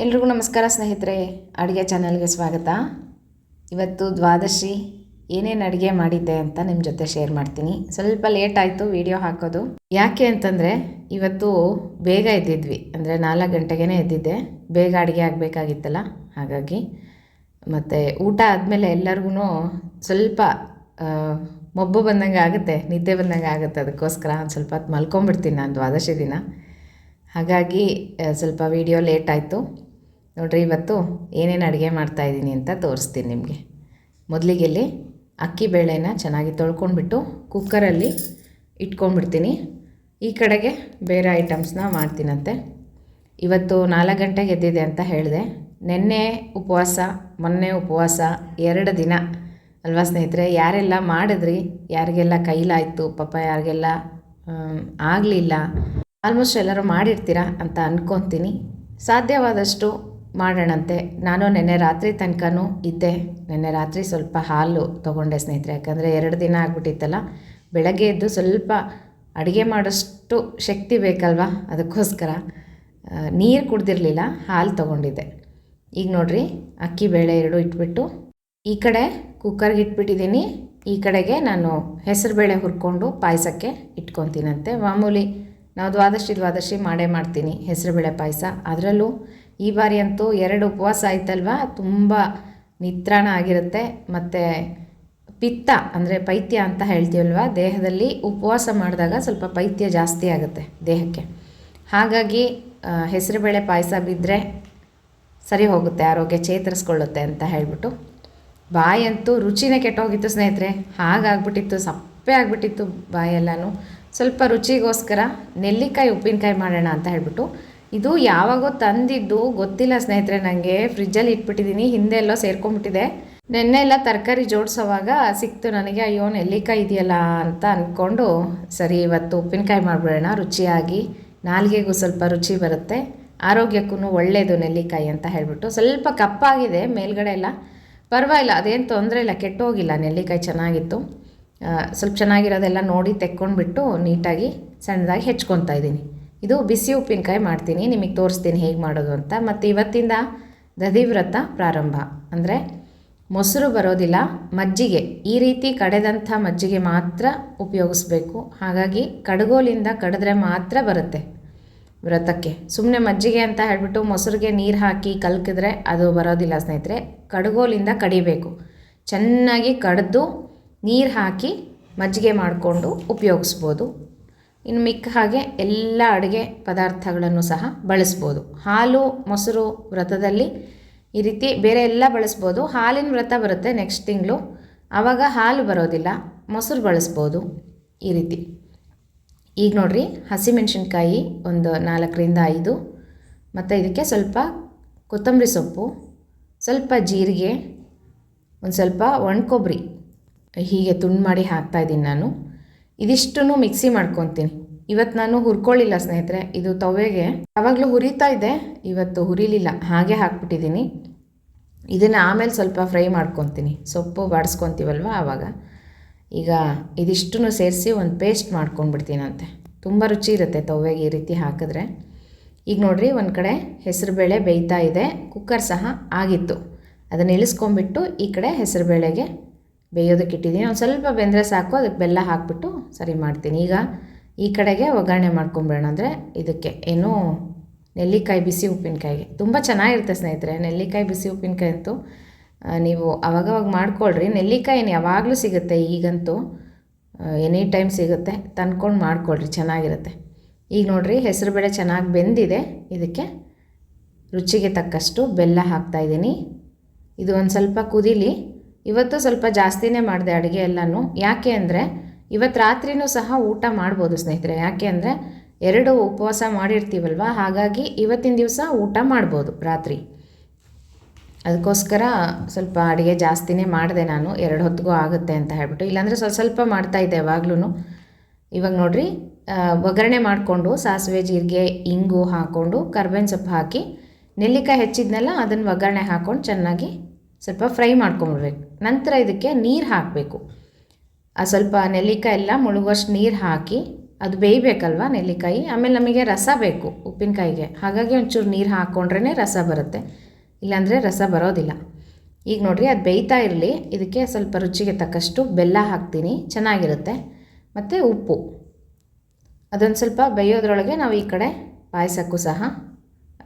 ಎಲ್ರಿಗೂ ನಮಸ್ಕಾರ ಸ್ನೇಹಿತರೆ, ಅಡುಗೆ ಚಾನಲ್ಗೆ ಸ್ವಾಗತ. ಇವತ್ತು ದ್ವಾದಶಿ ಏನೇನು ಅಡುಗೆ ಮಾಡಿದ್ದೆ ಅಂತ ನಿಮ್ಮ ಜೊತೆ ಶೇರ್ ಮಾಡ್ತೀನಿ. ಸ್ವಲ್ಪ ಲೇಟ್ ಆಯಿತು ವಿಡಿಯೋ ಹಾಕೋದು. ಯಾಕೆ ಅಂತಂದರೆ ಇವತ್ತು ಬೇಗ ಎದ್ದಿದ್ವಿ, ಅಂದರೆ 4 ಗಂಟೆಗೇ ಎದ್ದಿದ್ದೆ. ಬೇಗ ಅಡುಗೆ ಆಗಬೇಕಾಗಿತ್ತಲ್ಲ, ಹಾಗಾಗಿ. ಮತ್ತು ಊಟ ಆದಮೇಲೆ ಎಲ್ಲರಿಗೂ ಸ್ವಲ್ಪ ಮೊಬ್ಬು ಬಂದಂಗೆ ಆಗುತ್ತೆ, ನಿದ್ದೆ ಬಂದಂಗೆ ಆಗುತ್ತೆ. ಅದಕ್ಕೋಸ್ಕರ ಒಂದು ಸ್ವಲ್ಪ ಹೊತ್ತು ಮಲ್ಕೊಂಬಿಡ್ತೀನಿ ನಾನು ದ್ವಾದಶಿ ದಿನ. ಹಾಗಾಗಿ ಸ್ವಲ್ಪ ವಿಡಿಯೋ ಲೇಟ್ ಆಯಿತು. ನೋಡಿರಿ, ಇವತ್ತು ಏನೇನು ಅಡುಗೆ ಮಾಡ್ತಾಯಿದ್ದೀನಿ ಅಂತ ತೋರಿಸ್ತೀನಿ ನಿಮಗೆ. ಮೊದಲಿಗೆ ಇಲ್ಲಿ ಅಕ್ಕಿ ಬೇಳೆನ ಚೆನ್ನಾಗಿ ತೊಳ್ಕೊಂಡ್ಬಿಟ್ಟು ಕುಕ್ಕರಲ್ಲಿ ಇಟ್ಕೊಂಡ್ಬಿಡ್ತೀನಿ. ಈ ಕಡೆಗೆ ಬೇರೆ ಐಟಮ್ಸ್ನ ಮಾಡ್ತೀನಂತೆ. ಇವತ್ತು 4 ಗಂಟೆಗೆ ಎದ್ದಿದೆ ಅಂತ ಹೇಳಿದೆ. ನೆನ್ನೆ ಉಪವಾಸ, ಮೊನ್ನೆ ಉಪವಾಸ, 2 ದಿನ ಅಲ್ವಾ ಸ್ನೇಹಿತರೆ? ಯಾರೆಲ್ಲ ಮಾಡಿದ್ರಿ, ಯಾರಿಗೆಲ್ಲ ಕೈಲಾಯಿತು, ಪಾಪ ಯಾರಿಗೆಲ್ಲ ಆಗಲಿಲ್ಲ, ಆಲ್ಮೋಸ್ಟ್ ಎಲ್ಲರೂ ಮಾಡಿರ್ತೀರ ಅಂತ ಅಂದ್ಕೊತೀನಿ. ಸಾಧ್ಯವಾದಷ್ಟು ಮಾಡೋಣಂತೆ. ನಾನು ನೆನ್ನೆ ರಾತ್ರಿ ತನಕನೂ ಇದ್ದೆ. ನೆನ್ನೆ ರಾತ್ರಿ ಸ್ವಲ್ಪ ಹಾಲು ತೊಗೊಂಡೆ ಸ್ನೇಹಿತರೆ, ಯಾಕಂದರೆ 2 ದಿನ ಆಗಿಬಿಟ್ಟಿತ್ತಲ್ಲ. ಬೆಳಗ್ಗೆ ಎದ್ದು ಸ್ವಲ್ಪ ಅಡುಗೆ ಮಾಡೋಷ್ಟು ಶಕ್ತಿ ಬೇಕಲ್ವ, ಅದಕ್ಕೋಸ್ಕರ ನೀರು ಕುಡ್ದಿರಲಿಲ್ಲ, ಹಾಲು ತೊಗೊಂಡಿದ್ದೆ. ಈಗ ನೋಡಿರಿ, ಅಕ್ಕಿ ಬೇಳೆ 2 ಇಟ್ಬಿಟ್ಟು ಈ ಕಡೆ ಕುಕ್ಕರ್ಗೆ ಇಟ್ಬಿಟ್ಟಿದ್ದೀನಿ. ಈ ಕಡೆಗೆ ನಾನು ಹೆಸರುಬೇಳೆ ಹುರ್ಕೊಂಡು ಪಾಯಸಕ್ಕೆ ಇಟ್ಕೊತೀನಂತೆ. ಮಾಮೂಲಿ ನಾವು ದ್ವಾದಶಿ ಮಾಡೇ ಮಾಡ್ತೀನಿ ಹೆಸರುಬೇಳೆ ಪಾಯಸ. ಅದರಲ್ಲೂ ಈ ಬಾರಿ ಅಂತೂ 2 ಉಪವಾಸ ಆಯ್ತಲ್ವ, ತುಂಬ ನಿತ್ರಾಣ ಆಗಿರುತ್ತೆ. ಮತ್ತು ಪಿತ್ತ ಅಂದರೆ ಪೈತ್ಯ ಅಂತ ಹೇಳ್ತೀವಲ್ವ, ದೇಹದಲ್ಲಿ ಉಪವಾಸ ಮಾಡಿದಾಗ ಸ್ವಲ್ಪ ಪೈತ್ಯ ಜಾಸ್ತಿ ಆಗುತ್ತೆ ದೇಹಕ್ಕೆ. ಹಾಗಾಗಿ ಹೆಸರುಬೇಳೆ ಪಾಯಸ ಬಿದ್ದರೆ ಸರಿ ಹೋಗುತ್ತೆ, ಆರೋಗ್ಯ ಚೇತರಿಸ್ಕೊಳ್ಳುತ್ತೆ ಅಂತ ಹೇಳಿಬಿಟ್ಟು. ಬಾಯಂತೂ ರುಚಿನೇ ಕೆಟ್ಟೋಗಿತ್ತು ಸ್ನೇಹಿತರೆ, ಹಾಗಾಗ್ಬಿಟ್ಟಿತ್ತು, ಸಪ್ಪೆ ಆಗಿಬಿಟ್ಟಿತ್ತು ಬಾಯೆಲ್ಲನೂ. ಸ್ವಲ್ಪ ರುಚಿಗೋಸ್ಕರ ನೆಲ್ಲಿಕಾಯಿ ಉಪ್ಪಿನಕಾಯಿ ಮಾಡೋಣ ಅಂತ ಹೇಳ್ಬಿಟ್ಟು, ಇದು ಯಾವಾಗೋ ತಂದಿದ್ದು ಗೊತ್ತಿಲ್ಲ ಸ್ನೇಹಿತರೆ ನನಗೆ. ಫ್ರಿಜ್ಜಲ್ಲಿ ಇಟ್ಬಿಟ್ಟಿದ್ದೀನಿ, ಹಿಂದೆ ಎಲ್ಲೋ ಸೇರ್ಕೊಂಡ್ಬಿಟ್ಟಿದೆ. ನೆನ್ನೆ ಎಲ್ಲ ತರಕಾರಿ ಜೋಡಿಸೋವಾಗ ಸಿಕ್ತು ನನಗೆ. ಅಯ್ಯೋ, ನೆಲ್ಲಿಕಾಯಿ ಇದೆಯಲ್ಲ ಅಂತ ಅಂದ್ಕೊಂಡು, ಸರಿ ಇವತ್ತು ಉಪ್ಪಿನಕಾಯಿ ಮಾಡಿಬಿಡೋಣ, ರುಚಿಯಾಗಿ ನಾಲಿಗೆಗೂ ಸ್ವಲ್ಪ ರುಚಿ ಬರುತ್ತೆ, ಆರೋಗ್ಯಕ್ಕೂ ಒಳ್ಳೆಯದು ನೆಲ್ಲಿಕಾಯಿ ಅಂತ ಹೇಳಿಬಿಟ್ಟು. ಸ್ವಲ್ಪ ಕಪ್ಪಾಗಿದೆ ಮೇಲ್ಗಡೆ ಎಲ್ಲ, ಪರವಾಗಿಲ್ಲ, ಅದೇನು ತೊಂದರೆ ಇಲ್ಲ, ಕೆಟ್ಟೋಗಿಲ್ಲ. ನೆಲ್ಲಿಕಾಯಿ ಚೆನ್ನಾಗಿತ್ತು. ಸ್ವಲ್ಪ ಚೆನ್ನಾಗಿರೋದೆಲ್ಲ ನೋಡಿ ತೆಕ್ಕೊಂಡ್ಬಿಟ್ಟು ನೀಟಾಗಿ ಸಣ್ಣದಾಗಿ ಹೆಚ್ಕೊತಾ ಇದ್ದೀನಿ. ಇದು ಬಿಸಿ ಉಪ್ಪಿನಕಾಯಿ ಮಾಡ್ತೀನಿ, ನಿಮಗೆ ತೋರಿಸ್ತೀನಿ ಹೇಗೆ ಮಾಡೋದು ಅಂತ. ಮತ್ತು ಇವತ್ತಿಂದ ದಧಿವ್ರತ ಪ್ರಾರಂಭ. ಅಂದರೆ ಮೊಸರು ಬರೋದಿಲ್ಲ, ಮಜ್ಜಿಗೆ, ಈ ರೀತಿ ಕಡೆದಂಥ ಮಜ್ಜಿಗೆ ಮಾತ್ರ ಉಪಯೋಗಿಸ್ಬೇಕು. ಹಾಗಾಗಿ ಕಡಗೋಲಿಂದ ಕಡಿದ್ರೆ ಮಾತ್ರ ಬರುತ್ತೆ ವ್ರತಕ್ಕೆ. ಸುಮ್ಮನೆ ಮಜ್ಜಿಗೆ ಅಂತ ಹೇಳಿಬಿಟ್ಟು ಮೊಸರಿಗೆ ನೀರು ಹಾಕಿ ಕಲ್ಕಿದ್ರೆ ಅದು ಬರೋದಿಲ್ಲ ಸ್ನೇಹಿತರೆ. ಕಡಗೋಲಿಂದ ಕಡಿಬೇಕು, ಚೆನ್ನಾಗಿ ಕಡಿದು ನೀರು ಹಾಕಿ ಮಜ್ಜಿಗೆ ಮಾಡಿಕೊಂಡು ಉಪಯೋಗಿಸ್ಬೋದು. ಇನ್ನು ಮಿಕ್ಕ ಹಾಗೆ ಎಲ್ಲ ಅಡುಗೆ ಪದಾರ್ಥಗಳನ್ನು ಸಹ ಬಳಸ್ಬೋದು. ಹಾಲು ಮೊಸರು ವ್ರತದಲ್ಲಿ ಈ ರೀತಿ ಬೇರೆ ಎಲ್ಲ ಬಳಸ್ಬೋದು. ಹಾಲಿನ ವ್ರತ ಬರುತ್ತೆ ನೆಕ್ಸ್ಟ್ ತಿಂಗಳು, ಆವಾಗ ಹಾಲು ಬರೋದಿಲ್ಲ, ಮೊಸರು ಬಳಸ್ಬೋದು ಈ ರೀತಿ. ಈಗ ನೋಡಿರಿ, ಹಸಿಮೆಣ್ಸಿನ್ಕಾಯಿ ಒಂದು 4ರಿಂದ 5, ಮತ್ತು ಇದಕ್ಕೆ ಸ್ವಲ್ಪ ಕೊತ್ತಂಬರಿ ಸೊಪ್ಪು, ಸ್ವಲ್ಪ ಜೀರಿಗೆ, ಒಂದು ಸ್ವಲ್ಪ ಒಣಕೊಬ್ಬರಿ ಹೀಗೆ ತುಂಡು ಮಾಡಿ ಹಾಕ್ತಾಯಿದ್ದೀನಿ ನಾನು. ಇದಿಷ್ಟನ್ನು ಮಿಕ್ಸಿ ಮಾಡ್ಕೊತೀನಿ. ಇವತ್ತು ನಾನು ಹುರ್ಕೊಳ್ಳಿಲ್ಲ ಸ್ನೇಹಿತರೆ, ಇದು ತವೆಗೆ ಯಾವಾಗಲೂ ಹುರಿತಾ ಇದ್ದೆ, ಇವತ್ತು ಹುರಿಲಿಲ್ಲ, ಹಾಗೆ ಹಾಕ್ಬಿಟ್ಟಿದ್ದೀನಿ. ಇದನ್ನು ಆಮೇಲೆ ಸ್ವಲ್ಪ ಫ್ರೈ ಮಾಡ್ಕೊತೀನಿ, ಸೊಪ್ಪು ಬಾಡಿಸ್ಕೊತೀವಲ್ವ ಆವಾಗ. ಈಗ ಇದಿಷ್ಟನ್ನು ಸೇರಿಸಿ ಒಂದು ಪೇಸ್ಟ್ ಮಾಡ್ಕೊಂಡ್ಬಿಡ್ತೀನಂತೆ. ತುಂಬ ರುಚಿ ಇರುತ್ತೆ ತವೆಗೆ ಈ ರೀತಿ ಹಾಕಿದ್ರೆ. ಈಗ ನೋಡಿರಿ, ಒಂದು ಕಡೆ ಹೆಸರುಬೇಳೆ ಬೇಯ್ತಾ ಇದೆ, ಕುಕ್ಕರ್ ಸಹ ಆಗಿತ್ತು. ಅದನ್ನು ಇಳಿಸ್ಕೊಂಡ್ಬಿಟ್ಟು ಈ ಕಡೆ ಹೆಸರುಬೇಳೆಗೆ ಬೇಯೋದಕ್ಕೆ ಇಟ್ಟಿದ್ದೀನಿ. ಒಂದು ಸ್ವಲ್ಪ ಬೆಂದರೆ ಸಾಕು, ಅದಕ್ಕೆ ಬೆಲ್ಲ ಹಾಕಿಬಿಟ್ಟು ಸರಿ ಮಾಡ್ತೀನಿ. ಈಗ ಈ ಕಡೆಗೆ ಒಗ್ಗರಣೆ ಮಾಡ್ಕೊಂಬಿಡೋಣ. ಅಂದರೆ ಇದಕ್ಕೆ ಏನು ನೆಲ್ಲಿಕಾಯಿ ಬಿಸಿ ಉಪ್ಪಿನಕಾಯಿಗೆ ತುಂಬ ಚೆನ್ನಾಗಿರುತ್ತೆ ಸ್ನೇಹಿತರೆ. ನೆಲ್ಲಿಕಾಯಿ ಬಿಸಿ ಉಪ್ಪಿನಕಾಯಿ ಅಂತೂ ನೀವು ಅವಾಗವಾಗ ಮಾಡ್ಕೊಳ್ರಿ. ನೆಲ್ಲಿಕಾಯಿ ಏನು ಯಾವಾಗಲೂ ಸಿಗುತ್ತೆ, ಈಗಂತೂ ಎನಿ ಟೈಮ್ ಸಿಗುತ್ತೆ, ತಂದ್ಕೊಂಡು ಮಾಡ್ಕೊಳ್ರಿ, ಚೆನ್ನಾಗಿರುತ್ತೆ. ಈಗ ನೋಡಿರಿ, ಹೆಸರುಬೇಳೆ ಚೆನ್ನಾಗಿ ಬೆಂದಿದೆ. ಇದಕ್ಕೆ ರುಚಿಗೆ ತಕ್ಕಷ್ಟು ಬೆಲ್ಲ ಹಾಕ್ತಾಯಿದ್ದೀನಿ. ಇದು ಒಂದು ಸ್ವಲ್ಪ ಕುದೀಲಿ. ಇವತ್ತು ಸ್ವಲ್ಪ ಜಾಸ್ತಿನೇ ಮಾಡಿದೆ ಅಡುಗೆ ಎಲ್ಲನೂ. ಯಾಕೆ ಅಂದರೆ ಇವತ್ತು ರಾತ್ರಿನೂ ಸಹ ಊಟ ಮಾಡ್ಬೋದು ಸ್ನೇಹಿತರೆ. ಯಾಕೆ ಅಂದರೆ 2 ಉಪವಾಸ ಮಾಡಿರ್ತೀವಲ್ವ, ಹಾಗಾಗಿ ಇವತ್ತಿನ ದಿವಸ ಊಟ ಮಾಡ್ಬೋದು ರಾತ್ರಿ. ಅದಕ್ಕೋಸ್ಕರ ಸ್ವಲ್ಪ ಅಡುಗೆ ಜಾಸ್ತಿನೇ ಮಾಡಿದೆ ನಾನು, 2 ಹೊತ್ತಿಗೂ ಆಗುತ್ತೆ ಅಂತ ಹೇಳ್ಬಿಟ್ಟು. ಇಲ್ಲಾಂದರೆ ಸ್ವಲ್ಪ ಮಾಡ್ತಾಯಿದ್ದೆ ಯಾವಾಗ್ಲೂ. ಇವಾಗ ನೋಡಿರಿ, ಒಗ್ಗರಣೆ ಮಾಡಿಕೊಂಡು ಸಾಸಿವೆ ಜೀರಿಗೆ ಇಂಗು ಹಾಕ್ಕೊಂಡು ಕರ್ಬೇವಿನ ಸೊಪ್ಪು ಹಾಕಿ ನೆಲ್ಲಿಕಾಯಿ ಹೆಚ್ಚಿದ್ನೆಲ್ಲ ಅದನ್ನು ಒಗ್ಗರಣೆ ಹಾಕ್ಕೊಂಡು ಚೆನ್ನಾಗಿ ಸ್ವಲ್ಪ ಫ್ರೈ ಮಾಡ್ಕೊಂಬಿಡ್ಬೇಕು. ನಂತರ ಇದಕ್ಕೆ ನೀರು ಹಾಕಬೇಕು. ಸ್ವಲ್ಪ ನೆಲ್ಲಿಕಾಯಿ ಎಲ್ಲ ಮುಳುಗುವಷ್ಟು ನೀರು ಹಾಕಿ ಅದು ಬೇಯಬೇಕಲ್ವ ನೆಲ್ಲಿಕಾಯಿ. ಆಮೇಲೆ ನಮಗೆ ರಸ ಬೇಕು ಉಪ್ಪಿನಕಾಯಿಗೆ, ಹಾಗಾಗಿ ಒಂಚೂರು ನೀರು ಹಾಕ್ಕೊಂಡ್ರೇ ರಸ ಬರುತ್ತೆ, ಇಲ್ಲಾಂದರೆ ರಸ ಬರೋದಿಲ್ಲ. ಈಗ ನೋಡಿರಿ ಅದು ಬೇಯ್ತಾ ಇರಲಿ. ಇದಕ್ಕೆ ಸ್ವಲ್ಪ ರುಚಿಗೆ ತಕ್ಕಷ್ಟು ಬೆಲ್ಲ ಹಾಕ್ತೀನಿ, ಚೆನ್ನಾಗಿರುತ್ತೆ. ಮತ್ತು ಉಪ್ಪು, ಅದೊಂದು ಸ್ವಲ್ಪ ಬೇಯೋದ್ರೊಳಗೆ ನಾವು ಈ ಕಡೆ ಪಾಯಸಕ್ಕೂ ಸಹ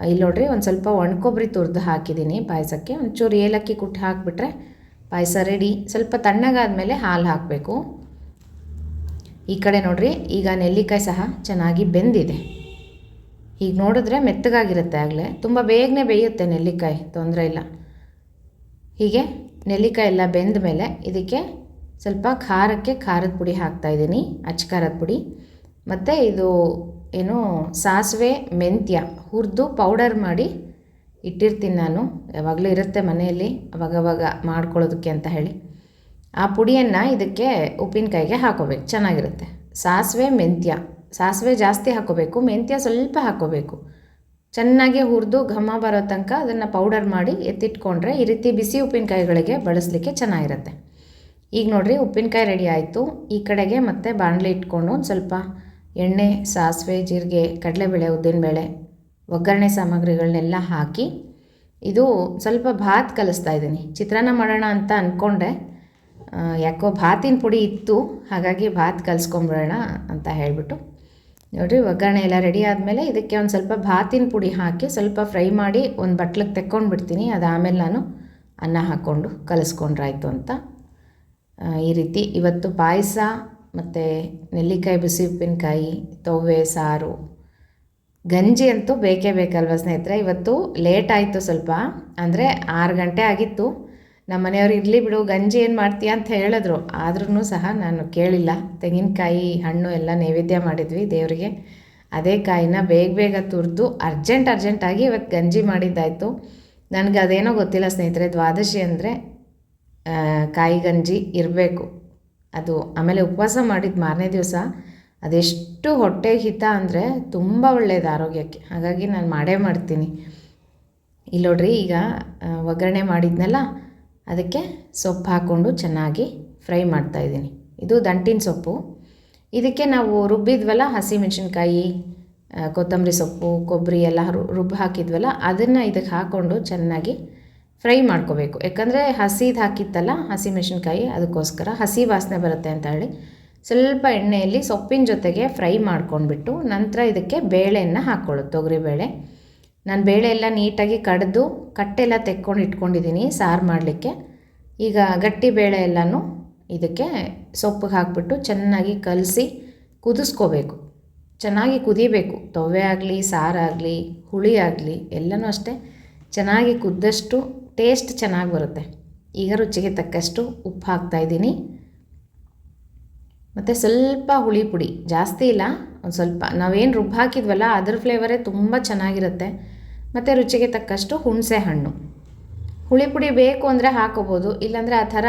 ಇಲ್ಲಿ ನೋಡಿರಿ ಒಂದು ಸ್ವಲ್ಪ ಒಣಕೊಬ್ಬರಿ ತುರಿದು ಹಾಕಿದ್ದೀನಿ ಪಾಯಸಕ್ಕೆ. ಒಂಚೂರು ಏಲಕ್ಕಿ ಕುಟ್ಟಿ ಹಾಕಿಬಿಟ್ರೆ ಪಾಯಸ ರೆಡಿ. ಸ್ವಲ್ಪ ತಣ್ಣಗಾದ್ಮೇಲೆ ಹಾಲು ಹಾಕಬೇಕು. ಈ ಕಡೆ ನೋಡಿರಿ ಈಗ ನೆಲ್ಲಿಕಾಯಿ ಸಹ ಚೆನ್ನಾಗಿ ಬೆಂದಿದೆ. ಈಗ ನೋಡಿದ್ರೆ ಮೆತ್ತಗಾಗಿರುತ್ತೆ, ಆಗಲೇ ತುಂಬ ಬೇಗನೆ ಬೇಯುತ್ತೆ ನೆಲ್ಲಿಕಾಯಿ, ತೊಂದರೆ ಇಲ್ಲ. ಹೀಗೆ ನೆಲ್ಲಿಕಾಯಿ ಎಲ್ಲ ಬೆಂದ ಮೇಲೆ ಇದಕ್ಕೆ ಸ್ವಲ್ಪ ಖಾರಕ್ಕೆ ಖಾರದ ಪುಡಿ ಹಾಕ್ತಾಯಿದ್ದೀನಿ, ಅಚ್ಚ ಖಾರದ ಪುಡಿ. ಮತ್ತು ಇದು ಏನು ಸಾಸಿವೆ ಮೆಂತ್ಯ ಹುರಿದು ಪೌಡರ್ ಮಾಡಿ ಇಟ್ಟಿರ್ತೀನಿ ನಾನು, ಯಾವಾಗಲೂ ಇರುತ್ತೆ ಮನೆಯಲ್ಲಿ ಅವಾಗವಾಗ ಮಾಡ್ಕೊಳ್ಳೋದಕ್ಕೆ ಅಂತ ಹೇಳಿ. ಆ ಪುಡಿಯನ್ನು ಇದಕ್ಕೆ ಉಪ್ಪಿನಕಾಯಿಗೆ ಹಾಕೋಬೇಕು, ಚೆನ್ನಾಗಿರುತ್ತೆ. ಸಾಸಿವೆ ಮೆಂತ್ಯ, ಸಾಸಿವೆ ಜಾಸ್ತಿ ಹಾಕೋಬೇಕು, ಮೆಂತ್ಯ ಸ್ವಲ್ಪ ಹಾಕೋಬೇಕು. ಚೆನ್ನಾಗಿ ಹುರಿದು ಘಮ ಬರೋ ತನಕ ಅದನ್ನು ಪೌಡರ್ ಮಾಡಿ ಎತ್ತಿಟ್ಕೊಂಡ್ರೆ ಈ ರೀತಿ ಬಿಸಿ ಉಪ್ಪಿನಕಾಯಿಗಳಿಗೆ ಬಳಸಲಿಕ್ಕೆ ಚೆನ್ನಾಗಿರುತ್ತೆ. ಈಗ ನೋಡಿರಿ ಉಪ್ಪಿನಕಾಯಿ ರೆಡಿ ಆಯಿತು. ಈ ಕಡೆಗೆ ಮತ್ತೆ ಬಾಣಲೆ ಇಟ್ಕೊಂಡು ಒಂದು ಸ್ವಲ್ಪ ಎಣ್ಣೆ, ಸಾಸಿವೆ, ಜೀರಿಗೆ, ಕಡಲೆಬೇಳೆ, ಉದ್ದಿನಬೇಳೆ, ಒಗ್ಗರಣೆ ಸಾಮಗ್ರಿಗಳನ್ನೆಲ್ಲ ಹಾಕಿ ಇದು ಸ್ವಲ್ಪ ಭಾತ್ ಕಲಿಸ್ತಾ ಇದ್ದೀನಿ. ಚಿತ್ರಾನ್ನ ಮಾಡೋಣ ಅಂತ ಅಂದ್ಕೊಂಡೆ, ಯಾಕೋ ಭಾತಿನ ಪುಡಿ ಇತ್ತು, ಹಾಗಾಗಿ ಭಾತ್ ಕಲಿಸ್ಕೊಂಬಿಡೋಣ ಅಂತ ಹೇಳಿಬಿಟ್ಟು ನೋಡಿರಿ ಒಗ್ಗರಣೆ ಎಲ್ಲ ರೆಡಿ ಆದಮೇಲೆ ಇದಕ್ಕೆ ಒಂದು ಸ್ವಲ್ಪ ಭಾತಿನ ಪುಡಿ ಹಾಕಿ ಸ್ವಲ್ಪ ಫ್ರೈ ಮಾಡಿ ಒಂದು ಬಟ್ಲಿಗೆ ತೆಕ್ಕೊಂಡು ಬಿಡ್ತೀನಿ. ಅದಾದಮೇಲೆ ನಾನು ಅನ್ನ ಹಾಕ್ಕೊಂಡು ಕಲಿಸ್ಕೊಂಡ್ರಾಯ್ತು ಅಂತ. ಈ ರೀತಿ ಇವತ್ತು ಪಾಯಸ ಮತ್ತು ನೆಲ್ಲಿಕಾಯಿ ಬಿಸಿ ಉಪ್ಪಿನಕಾಯಿ, ತೊವ್ವೆ ಸಾರು, ಗಂಜಿ ಅಂತೂ ಬೇಕೇ ಬೇಕಲ್ವ ಸ್ನೇಹಿತರೆ. ಇವತ್ತು ಲೇಟ್ ಆಯಿತು ಸ್ವಲ್ಪ, ಅಂದರೆ 6 ಗಂಟೆ ಆಗಿತ್ತು. ನಮ್ಮ ಮನೆಯವ್ರು ಇರಲಿ ಬಿಡು ಗಂಜಿ ಏನು ಮಾಡ್ತೀಯ ಅಂತ ಹೇಳಿದ್ರು, ಆದ್ರೂ ಸಹ ನಾನು ಕೇಳಿಲ್ಲ. ತೆಂಗಿನಕಾಯಿ ಹಣ್ಣು ಎಲ್ಲ ನೈವೇದ್ಯ ಮಾಡಿದ್ವಿ ದೇವರಿಗೆ, ಅದೇ ಕಾಯಿನ ಬೇಗ ತುರಿದು ಅರ್ಜೆಂಟಾಗಿ ಇವತ್ತು ಗಂಜಿ ಮಾಡಿದ್ದಾಯಿತು. ನನಗೆ ಅದೇನೋ ಗೊತ್ತಿಲ್ಲ ಸ್ನೇಹಿತರೆ, ದ್ವಾದಶಿ ಅಂದರೆ ಕಾಯಿ ಗಂಜಿ ಇರಬೇಕು ಅದು. ಆಮೇಲೆ ಉಪವಾಸ ಮಾಡಿದ ಮಾರನೇ ದಿವಸ ಅದೆಷ್ಟು ಹೊಟ್ಟೆಗೆ ಹಿತ ಅಂದರೆ ತುಂಬ ಒಳ್ಳೆಯದು ಆರೋಗ್ಯಕ್ಕೆ, ಹಾಗಾಗಿ ನಾನು ಮಾಡೇ ಮಾಡ್ತೀನಿ. ಇಲ್ಲಿ ನೋಡ್ರಿ ಈಗ ಒಗ್ಗರಣೆ ಮಾಡಿದ್ನಲ್ಲ ಅದಕ್ಕೆ ಸೊಪ್ಪು ಹಾಕ್ಕೊಂಡು ಚೆನ್ನಾಗಿ ಫ್ರೈ ಮಾಡ್ತಾಯಿದ್ದೀನಿ. ಇದು ದಂಟಿನ ಸೊಪ್ಪು. ಇದಕ್ಕೆ ನಾವು ರುಬ್ಬಿದ್ವಲ್ಲ ಹಸಿಮೆಣಸಿನ್ಕಾಯಿ, ಕೊತ್ತಂಬರಿ ಸೊಪ್ಪು, ಕೊಬ್ಬರಿ ಎಲ್ಲ ರುಬ್ಬಿ ಹಾಕಿದ್ವಲ್ಲ ಅದನ್ನು ಇದಕ್ಕೆ ಹಾಕ್ಕೊಂಡು ಚೆನ್ನಾಗಿ ಫ್ರೈ ಮಾಡ್ಕೋಬೇಕು. ಯಾಕಂದರೆ ಹಸಿದು ಹಾಕಿತ್ತಲ್ಲ ಹಸಿಮೆಣಸಿನ್ಕಾಯಿ, ಅದಕ್ಕೋಸ್ಕರ ಹಸಿ ವಾಸನೆ ಬರುತ್ತೆ ಅಂತ ಹೇಳಿ ಸ್ವಲ್ಪ ಎಣ್ಣೆಯಲ್ಲಿ ಸೊಪ್ಪಿನ ಜೊತೆಗೆ ಫ್ರೈ ಮಾಡ್ಕೊಂಡ್ಬಿಟ್ಟು ನಂತರ ಇದಕ್ಕೆ ಬೇಳೆಯನ್ನು ಹಾಕ್ಕೊಳ್ಳೋದು, ತೊಗರಿಬೇಳೆ. ನಾನು ಬೇಳೆ ಎಲ್ಲ ನೀಟಾಗಿ ಕಡ್ದು ಕಟ್ಟೆಲ್ಲ ತೆಕ್ಕೊಂಡು ಇಟ್ಕೊಂಡಿದ್ದೀನಿ ಸಾರು ಮಾಡಲಿಕ್ಕೆ. ಈಗ ಗಟ್ಟಿ ಬೇಳೆ ಎಲ್ಲನೂ ಇದಕ್ಕೆ ಸೊಪ್ಪಿಗೆ ಹಾಕ್ಬಿಟ್ಟು ಚೆನ್ನಾಗಿ ಕಲಸಿ ಕುದಿಸ್ಕೋಬೇಕು. ಚೆನ್ನಾಗಿ ಕುದಿಬೇಕು, ತೊವ್ವೆ ಆಗಲಿ ಸಾರಾಗಲಿ ಹುಳಿ ಆಗಲಿ ಎಲ್ಲನೂ ಅಷ್ಟೇ ಚೆನ್ನಾಗಿ ಕುದ್ದಷ್ಟು ಟೇಸ್ಟ್ ಚೆನ್ನಾಗಿ ಬರುತ್ತೆ. ಈಗ ರುಚಿಗೆ ತಕ್ಕಷ್ಟು ಉಪ್ಪು ಹಾಕ್ತಾಯಿದ್ದೀನಿ. ಮತ್ತು ಸ್ವಲ್ಪ ಹುಳಿ ಪುಡಿ, ಜಾಸ್ತಿ ಇಲ್ಲ, ಒಂದು ಸ್ವಲ್ಪ. ನಾವೇನು ರುಬ್ಬಿ ಹಾಕಿದ್ವಲ್ಲ ಅದ್ರ ಫ್ಲೇವರೇ ತುಂಬ ಚೆನ್ನಾಗಿರುತ್ತೆ. ಮತ್ತು ರುಚಿಗೆ ತಕ್ಕಷ್ಟು ಹುಣಸೆ ಹಣ್ಣು. ಹುಳಿ ಪುಡಿ ಬೇಕು ಅಂದರೆ ಹಾಕೋಬೋದು, ಇಲ್ಲಾಂದರೆ ಆ ಥರ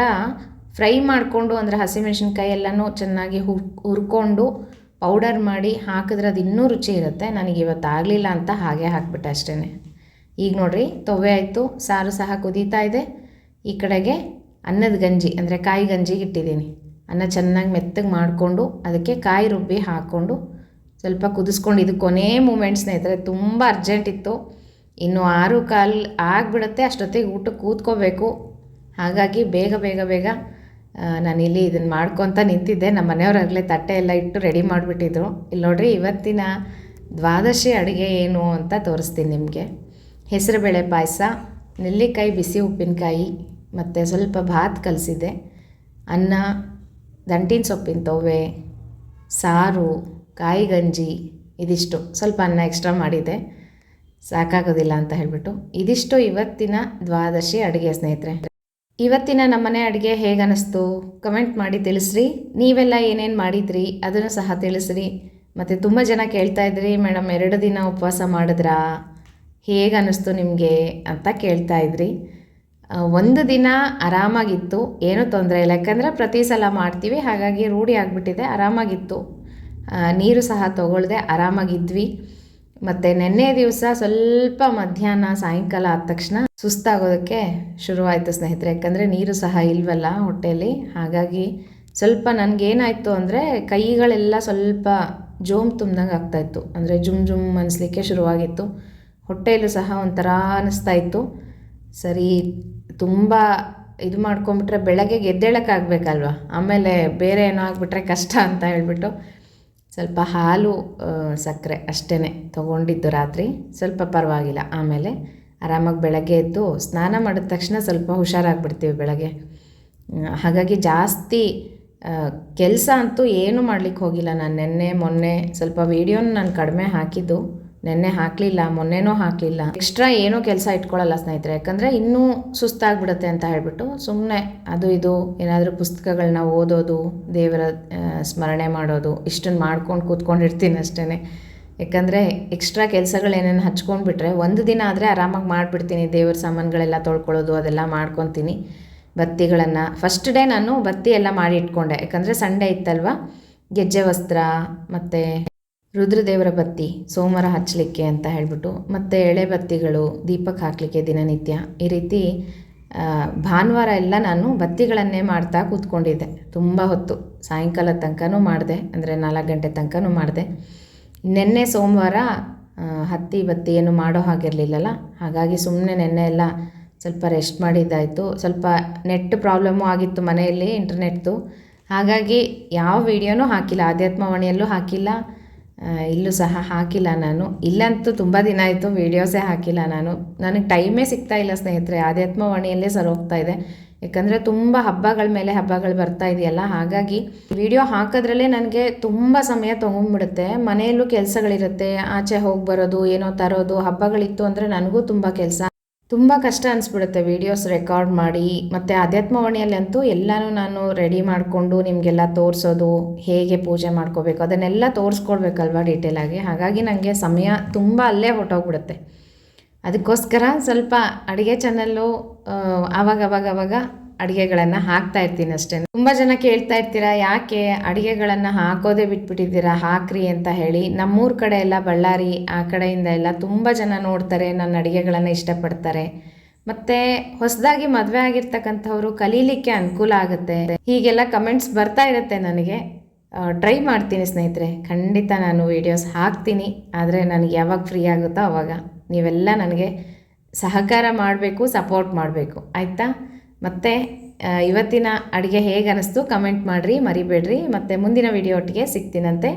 ಫ್ರೈ ಮಾಡಿಕೊಂಡು ಅಂದರೆ ಹಸಿಮೆಣ್ಸಿನ್ಕಾಯಿ ಎಲ್ಲನೂ ಚೆನ್ನಾಗಿ ಹುರ್ಕೊಂಡು ಪೌಡರ್ ಮಾಡಿ ಹಾಕಿದ್ರೆ ಅದು ಇನ್ನೂ ರುಚಿ ಇರುತ್ತೆ. ನನಗೆ ಇವತ್ತು ಆಗಲಿಲ್ಲ ಅಂತ ಹಾಗೆ ಹಾಕ್ಬಿಟ್ಟೆ ಅಷ್ಟೇ. ಈಗ ನೋಡಿರಿ ತೊವ್ವೆ ಆಯಿತು, ಸಾರು ಸಹ ಕುದೀತಾ ಇದೆ. ಈ ಕಡೆಗೆ ಅನ್ನದ ಗಂಜಿ ಅಂದರೆ ಕಾಯಿ ಗಂಜಿಗೆ ಇಟ್ಟಿದ್ದೀನಿ. ಅನ್ನ ಚೆನ್ನಾಗಿ ಮೆತ್ತಗೆ ಮಾಡಿಕೊಂಡು ಅದಕ್ಕೆ ಕಾಯಿ ರುಬ್ಬಿ ಹಾಕ್ಕೊಂಡು ಸ್ವಲ್ಪ ಕುದಿಸ್ಕೊಂಡು, ಇದು ಕೊನೆ ಮೂಮೆಂಟ್ ಸ್ನೇಹಿತರೆ, ತುಂಬ ಅರ್ಜೆಂಟ್ ಇತ್ತು. ಇನ್ನು 6:15 ಆಗಿಬಿಡುತ್ತೆ, ಅಷ್ಟೊತ್ತಿಗೆ ಊಟಕ್ಕೆ ಕೂತ್ಕೋಬೇಕು. ಹಾಗಾಗಿ ಬೇಗ ನಾನಿಲ್ಲಿ ಇದನ್ನು ಮಾಡ್ಕೊತ ನಿಂತಿದ್ದೆ. ನಮ್ಮ ಮನೆಯವರಾಗಲೇ ತಟ್ಟೆ ಎಲ್ಲ ಇಟ್ಟು ರೆಡಿ ಮಾಡಿಬಿಟ್ಟಿದ್ರು. ಇಲ್ಲಿ ನೋಡಿರಿ ಇವತ್ತಿನ ದ್ವಾದಶಿ ಅಡುಗೆ ಏನು ಅಂತ ತೋರಿಸ್ತೀನಿ ನಿಮಗೆ. ಹೆಸರುಬೇಳೆ ಪಾಯಸ, ನೆಲ್ಲಿಕಾಯಿ ಬಿಸಿ ಉಪ್ಪಿನಕಾಯಿ ಮತ್ತು ಸ್ವಲ್ಪ ಭಾತ್ ಕಲಸಿದೆ, ಅನ್ನ, ದಂಟಿನ ಸೊಪ್ಪಿನ ತೊವ್ವೆ, ಸಾರು, ಕಾಯಿ ಗಂಜಿ, ಇದಿಷ್ಟು. ಸ್ವಲ್ಪ ಅನ್ನ ಎಕ್ಸ್ಟ್ರಾ ಮಾಡಿದೆ, ಸಾಕಾಗೋದಿಲ್ಲ ಅಂತ ಹೇಳಿಬಿಟ್ಟು. ಇದಿಷ್ಟು ಇವತ್ತಿನ ದ್ವಾದಶಿ ಅಡುಗೆ ಸ್ನೇಹಿತರೆ. ಇವತ್ತಿನ ನಮ್ಮನೆ ಅಡುಗೆ ಹೇಗೆ ಅನ್ನಿಸ್ತು ಕಮೆಂಟ್ ಮಾಡಿ ತಿಳಿಸ್ರಿ. ನೀವೆಲ್ಲ ಏನೇನು ಮಾಡಿದ್ರಿ ಅದನ್ನು ಸಹ ತಿಳಿಸ್ರಿ. ಮತ್ತು ತುಂಬ ಜನ ಕೇಳ್ತಾಯಿದ್ರಿ, ಮೇಡಮ್ 2 ದಿನ ಉಪವಾಸ ಮಾಡಿದ್ರಾ, ಹೇಗೆ ಅನ್ನಿಸ್ತು ನಿಮಗೆ ಅಂತ ಕೇಳ್ತಾಯಿದ್ರಿ. 1 ದಿನ ಆರಾಮಾಗಿತ್ತು, ಏನೂ ತೊಂದರೆ ಇಲ್ಲ. ಯಾಕಂದರೆ ಪ್ರತಿ ಸಲ ಮಾಡ್ತೀವಿ, ಹಾಗಾಗಿ ರೂಢಿ ಆಗಿಬಿಟ್ಟಿದೆ, ಆರಾಮಾಗಿತ್ತು. ನೀರು ಸಹ ತೊಗೊಳ್ದೆ ಆರಾಮಾಗಿದ್ವಿ. ಮತ್ತು ನೆನ್ನೆ ದಿವಸ ಸ್ವಲ್ಪ ಮಧ್ಯಾಹ್ನ ಸಾಯಂಕಾಲ ಆದ ತಕ್ಷಣ ಸುಸ್ತಾಗೋದಕ್ಕೆ ಶುರುವಾಯಿತು ಸ್ನೇಹಿತರೆ. ಯಾಕಂದರೆ ನೀರು ಸಹ ಇಲ್ವಲ್ಲ ಹೊಟ್ಟೆಯಲ್ಲಿ, ಹಾಗಾಗಿ ಸ್ವಲ್ಪ ನನಗೇನಾಯಿತು ಅಂದರೆ ಕೈಗಳೆಲ್ಲ ಸ್ವಲ್ಪ ಜೋಮ್ ತುಂಬ್ದಂಗೆ ಆಗ್ತಾಯಿತ್ತು. ಅಂದರೆ ಜುಮ್ ಜುಮ್ ಅನಿಸ್ಲಿಕ್ಕೆ ಶುರುವಾಗಿತ್ತು. ಹೊಟ್ಟೆಯಲ್ಲೂ ಸಹ ಒಂಥರ ಅನ್ನಿಸ್ತಾಯಿತ್ತು. ಸರಿ, ತುಂಬ ಇದು ಮಾಡ್ಕೊಂಬಿಟ್ರೆ ಬೆಳಗ್ಗೆ ಎದ್ದೇಳೋಕ್ಕಾಗಬೇಕಲ್ವ, ಆಮೇಲೆ ಬೇರೆ ಏನೋ ಆಗಿಬಿಟ್ರೆ ಕಷ್ಟ ಅಂತ ಹೇಳಿಬಿಟ್ಟು ಸ್ವಲ್ಪ ಹಾಲು ಸಕ್ಕರೆ ಅಷ್ಟೇ ತೊಗೊಂಡಿದ್ದು ರಾತ್ರಿ. ಸ್ವಲ್ಪ ಪರವಾಗಿಲ್ಲ. ಆಮೇಲೆ ಆರಾಮಾಗಿ ಬೆಳಗ್ಗೆ ಎದ್ದು ಸ್ನಾನ ಮಾಡಿದ ತಕ್ಷಣ ಸ್ವಲ್ಪ ಹುಷಾರಾಗಿಬಿಡ್ತೀವಿ ಬೆಳಗ್ಗೆ. ಹಾಗಾಗಿ ಜಾಸ್ತಿ ಕೆಲಸ ಅಂತೂ ಏನೂ ಮಾಡಲಿಕ್ಕೆ ಹೋಗಿಲ್ಲ ನಾನು. ನೆನ್ನೆ ಮೊನ್ನೆ ಸ್ವಲ್ಪ ವೀಡಿಯೋನ ನಾನು ಕಡಿಮೆ ಹಾಕಿದ್ದು. ನೆನ್ನೆ ಹಾಕಲಿಲ್ಲ, ಮೊನ್ನೆನೂ ಹಾಕಲಿಲ್ಲ. ಎಕ್ಸ್ಟ್ರಾ ಏನೂ ಕೆಲಸ ಇಟ್ಕೊಳ್ಳಲ್ಲ ಸ್ನೇಹಿತರೆ, ಯಾಕಂದರೆ ಇನ್ನೂ ಸುಸ್ತಾಗ್ಬಿಡುತ್ತೆ ಅಂತ ಹೇಳ್ಬಿಟ್ಟು ಸುಮ್ಮನೆ ಅದು ಇದು ಏನಾದರೂ ಪುಸ್ತಕಗಳನ್ನ ಓದೋದು, ದೇವರ ಸ್ಮರಣೆ ಮಾಡೋದು, ಇಷ್ಟನ್ನು ಮಾಡ್ಕೊಂಡು ಕೂತ್ಕೊಂಡಿರ್ತೀನಿ ಅಷ್ಟೇ. ಯಾಕಂದರೆ ಎಕ್ಸ್ಟ್ರಾ ಕೆಲಸಗಳೇನೇನು ಹಚ್ಕೊಂಡ್ಬಿಟ್ರೆ ಒಂದು ದಿನ ಆದರೆ ಆರಾಮಾಗಿ ಮಾಡಿಬಿಡ್ತೀನಿ. ದೇವ್ರ ಸಾಮಾನುಗಳೆಲ್ಲ ತೊಳ್ಕೊಳ್ಳೋದು ಅದೆಲ್ಲ ಮಾಡ್ಕೊತೀನಿ. ಬತ್ತಿಗಳನ್ನು ಫಸ್ಟ್ ಡೇ ನಾನು ಬತ್ತಿ ಎಲ್ಲ ಮಾಡಿ ಇಟ್ಕೊಂಡೆ, ಯಾಕಂದರೆ ಸಂಡೇ ಇತ್ತಲ್ವ. ಗೆಜ್ಜೆ ವಸ್ತ್ರ ಮತ್ತು ರುದ್ರದೇವರ ಬತ್ತಿ ಸೋಮವಾರ ಹಚ್ಚಲಿಕ್ಕೆ ಅಂತ ಹೇಳ್ಬಿಟ್ಟು, ಮತ್ತು ಎಳೆ ಬತ್ತಿಗಳು ದೀಪಕ್ಕೆ ಹಾಕಲಿಕ್ಕೆ ದಿನನಿತ್ಯ, ಈ ರೀತಿ ಭಾನುವಾರ ಎಲ್ಲ ನಾನು ಬತ್ತಿಗಳನ್ನೇ ಮಾಡ್ತಾ ಕೂತ್ಕೊಂಡಿದ್ದೆ. ತುಂಬ ಹೊತ್ತು ಸಾಯಂಕಾಲ ತನಕನೂ ಮಾಡಿದೆ, ಅಂದರೆ 4 ಗಂಟೆ ತನಕನೂ ಮಾಡಿದೆ. ನೆನ್ನೆ ಸೋಮವಾರ ಹತ್ತಿ ಬತ್ತಿ ಏನು ಮಾಡೋ ಹಾಗಿರಲಿಲ್ಲಲ್ಲ, ಹಾಗಾಗಿ ಸುಮ್ಮನೆ ನೆನ್ನೆ ಎಲ್ಲ ಸ್ವಲ್ಪ ರೆಸ್ಟ್ ಮಾಡಿದ್ದಾಯಿತು. ಸ್ವಲ್ಪ ನೆಟ್ ಪ್ರಾಬ್ಲಮ್ಮು ಆಗಿತ್ತು ಮನೆಯಲ್ಲಿ, ಇಂಟರ್ನೆಟ್ದು. ಹಾಗಾಗಿ ಯಾವ ವೀಡಿಯೋನೂ ಹಾಕಿಲ್ಲ, ಆಧ್ಯಾತ್ಮವಾಣಿಯಲ್ಲೂ ಹಾಕಿಲ್ಲ, ಇಲ್ಲೂ ಸಹ ಹಾಕಿಲ್ಲ ನಾನು. ಇಲ್ಲಂತೂ ತುಂಬ ದಿನ ಆಯಿತು ವೀಡಿಯೋಸೇ ಹಾಕಿಲ್ಲ ನಾನು. ನನಗೆ ಟೈಮೇ ಸಿಗ್ತಾ ಇಲ್ಲ ಸ್ನೇಹಿತರೆ, ಆಧ್ಯಾತ್ಮವಾಣಿಯಲ್ಲೇ ಹೋಗ್ತಾ ಇದೆ. ಯಾಕಂದರೆ ತುಂಬ ಹಬ್ಬಗಳ ಮೇಲೆ ಹಬ್ಬಗಳು ಬರ್ತಾ ಇದೆಯಲ್ಲ, ಹಾಗಾಗಿ ವಿಡಿಯೋ ಹಾಕೋದ್ರಲ್ಲೇ ನನಗೆ ತುಂಬ ಸಮಯ ತೊಗೊಂಡ್ಬಿಡುತ್ತೆ. ಮನೆಯಲ್ಲೂ ಕೆಲಸಗಳಿರುತ್ತೆ, ಆಚೆ ಹೋಗಿ ಬರೋದು, ಏನೋ ತರೋದು. ಹಬ್ಬಗಳಿತ್ತು ಅಂದರೆ ನನಗೂ ತುಂಬ ಕೆಲಸ, ತುಂಬ ಕಷ್ಟ ಅನಿಸ್ಬಿಡುತ್ತೆ ವೀಡಿಯೋಸ್ ರೆಕಾರ್ಡ್ ಮಾಡಿ. ಮತ್ತು ಆಧ್ಯಾತ್ಮವಾಣಿಯಲ್ಲಂತೂ ಎಲ್ಲನೂ ನಾನು ರೆಡಿ ಮಾಡಿಕೊಂಡು ನಿಮಗೆಲ್ಲ ತೋರಿಸೋದು, ಹೇಗೆ ಪೂಜೆ ಮಾಡ್ಕೋಬೇಕು ಅದನ್ನೆಲ್ಲ ತೋರಿಸ್ಕೊಡ್ಬೇಕಲ್ವ ಡೀಟೇಲಾಗಿ. ಹಾಗಾಗಿ ನನಗೆ ಸಮಯ ತುಂಬ ಅಲ್ಲೇ ಹೊರಟೋಗ್ಬಿಡುತ್ತೆ. ಅದಕ್ಕೋಸ್ಕರ ಸ್ವಲ್ಪ ಅಡುಗೆ ಚಾನಲ್ಲು ಆವಾಗ ಅಡುಗೆಗಳನ್ನು ಹಾಕ್ತಾಯಿರ್ತೀನಿ ಅಷ್ಟೇ. ತುಂಬ ಜನ ಕೇಳ್ತಾ ಇರ್ತೀರಾ, ಯಾಕೆ ಅಡುಗೆಗಳನ್ನು ಹಾಕೋದೇ ಬಿಟ್ಬಿಟ್ಟಿದ್ದೀರಾ, ಹಾಕ್ರಿ ಅಂತ ಹೇಳಿ. ನಮ್ಮೂರ ಕಡೆ ಎಲ್ಲ ಬಳ್ಳಾರಿ ಆ ಕಡೆಯಿಂದ ಎಲ್ಲ ತುಂಬ ಜನ ನೋಡ್ತಾರೆ, ನನ್ನ ಅಡುಗೆಗಳನ್ನು ಇಷ್ಟಪಡ್ತಾರೆ. ಮತ್ತು ಹೊಸದಾಗಿ ಮದುವೆ ಆಗಿರ್ತಕ್ಕಂಥವ್ರು ಕಲೀಲಿಕ್ಕೆ ಅನುಕೂಲ ಆಗುತ್ತೆ, ಹೀಗೆಲ್ಲ ಕಮೆಂಟ್ಸ್ ಬರ್ತಾ ಇರುತ್ತೆ ನನಗೆ. ಟ್ರೈ ಮಾಡ್ತೀನಿ ಸ್ನೇಹಿತರೆ, ಖಂಡಿತ ನಾನು ವೀಡಿಯೋಸ್ ಹಾಕ್ತೀನಿ. ಆದರೆ ನನಗೆ ಯಾವಾಗ ಫ್ರೀ ಆಗುತ್ತೋ ಆವಾಗ ನೀವೆಲ್ಲ ನನಗೆ ಸಹಕಾರ ಮಾಡಬೇಕು, ಸಪೋರ್ಟ್ ಮಾಡಬೇಕು, ಆಯಿತಾ? ಮತ್ತು ಇವತ್ತಿನ ಅಡುಗೆ ಹೇಗೆ ಅನ್ನಿಸ್ತು ಕಮೆಂಟ್ ಮಾಡಿರಿ, ಮರಿಬೇಡ್ರಿ. ಮತ್ತು ಮುಂದಿನ ವಿಡಿಯೋ ಒಟ್ಟಿಗೆ ಸಿಗ್ತೀನಂತೆ.